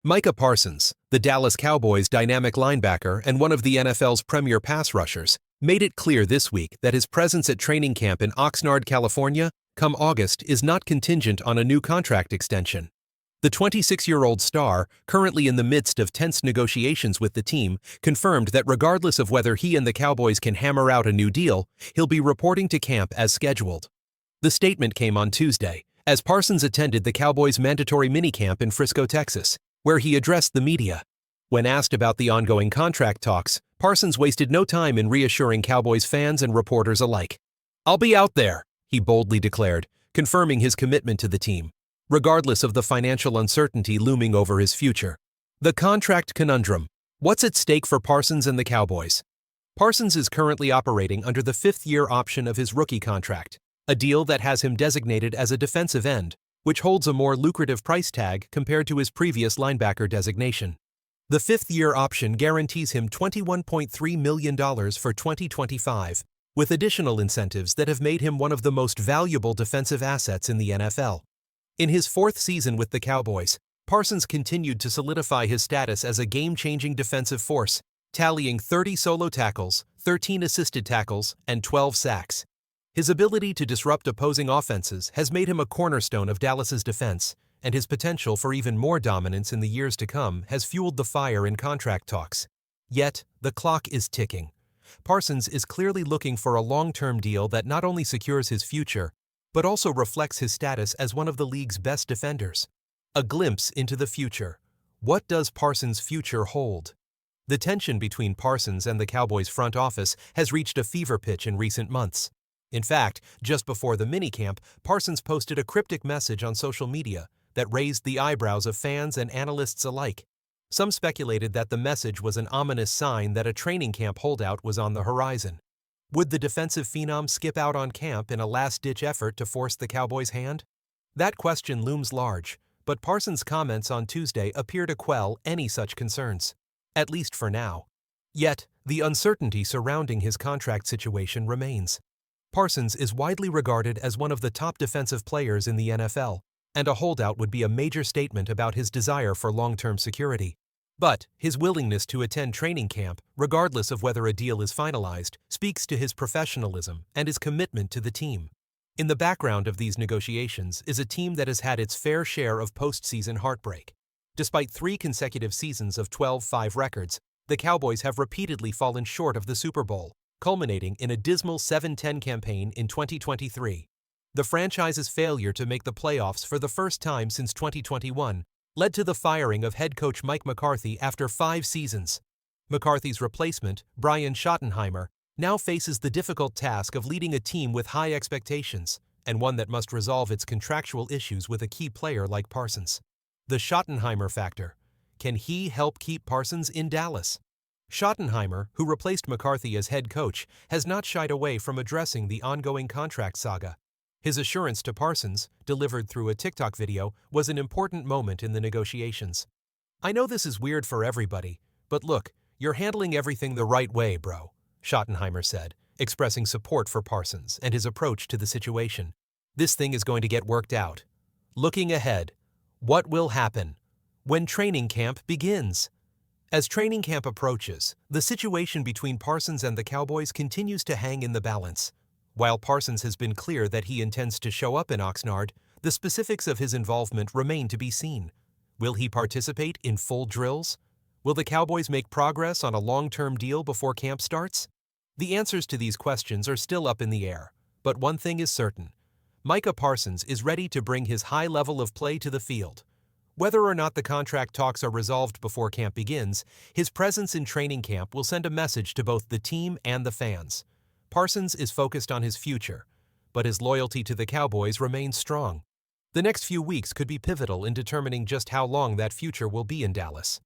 Micah Parsons, the Dallas Cowboys' dynamic linebacker and one of the NFL's premier pass rushers, made it clear this week that his presence at training camp in Oxnard, California, come August is not contingent on a new contract extension. The 26-year-old star, currently in the midst of tense negotiations with the team, confirmed that regardless of whether he and the Cowboys can hammer out a new deal, he'll be reporting to camp as scheduled. The statement came on Tuesday, as Parsons attended the Cowboys' mandatory minicamp in Frisco, Texas, where he addressed the media. When asked about the ongoing contract talks, Parsons wasted no time in reassuring Cowboys fans and reporters alike. "I'll be out there," he boldly declared, confirming his commitment to the team, regardless of the financial uncertainty looming over his future. The contract conundrum. What's at stake for Parsons and the Cowboys? Parsons is currently operating under the fifth-year option of his rookie contract, a deal that has him designated as a defensive end, which holds a more lucrative price tag compared to his previous linebacker designation. The fifth-year option guarantees him $21.3 million for 2025, with additional incentives that have made him one of the most valuable defensive assets in the NFL. In his fourth season with the Cowboys, Parsons continued to solidify his status as a game-changing defensive force, tallying 30 solo tackles, 13 assisted tackles, and 12 sacks. His ability to disrupt opposing offenses has made him a cornerstone of Dallas's defense, and his potential for even more dominance in the years to come has fueled the fire in contract talks. Yet, the clock is ticking. Parsons is clearly looking for a long-term deal that not only secures his future, but also reflects his status as one of the league's best defenders. A glimpse into the future. What does Parsons' future hold? The tension between Parsons and the Cowboys' front office has reached a fever pitch in recent months. In fact, just before the minicamp, Parsons posted a cryptic message on social media that raised the eyebrows of fans and analysts alike. Some speculated that the message was an ominous sign that a training camp holdout was on the horizon. Would the defensive phenom skip out on camp in a last-ditch effort to force the Cowboys' hand? That question looms large, but Parsons' comments on Tuesday appear to quell any such concerns, at least for now. Yet, the uncertainty surrounding his contract situation remains. Parsons is widely regarded as one of the top defensive players in the NFL, and a holdout would be a major statement about his desire for long-term security. But his willingness to attend training camp, regardless of whether a deal is finalized, speaks to his professionalism and his commitment to the team. In the background of these negotiations is a team that has had its fair share of postseason heartbreak. Despite 3 consecutive seasons of 12-5 records, the Cowboys have repeatedly fallen short of the Super Bowl, culminating in a dismal 7-10 campaign in 2023. The franchise's failure to make the playoffs for the first time since 2021 led to the firing of head coach Mike McCarthy after 5 seasons. McCarthy's replacement, Brian Schottenheimer, now faces the difficult task of leading a team with high expectations, and one that must resolve its contractual issues with a key player like Parsons. The Schottenheimer factor. Can he help keep Parsons in Dallas? Schottenheimer, who replaced McCarthy as head coach, has not shied away from addressing the ongoing contract saga. His assurance to Parsons, delivered through a TikTok video, was an important moment in the negotiations. "I know this is weird for everybody, but look, you're handling everything the right way, bro," Schottenheimer said, expressing support for Parsons and his approach to the situation. "This thing is going to get worked out." Looking ahead, what will happen when training camp begins? As training camp approaches, the situation between Parsons and the Cowboys continues to hang in the balance. While Parsons has been clear that he intends to show up in Oxnard, the specifics of his involvement remain to be seen. Will he participate in full drills? Will the Cowboys make progress on a long-term deal before camp starts? The answers to these questions are still up in the air, but one thing is certain. Micah Parsons is ready to bring his high level of play to the field. Whether or not the contract talks are resolved before camp begins, his presence in training camp will send a message to both the team and the fans. Parsons is focused on his future, but his loyalty to the Cowboys remains strong. The next few weeks could be pivotal in determining just how long that future will be in Dallas.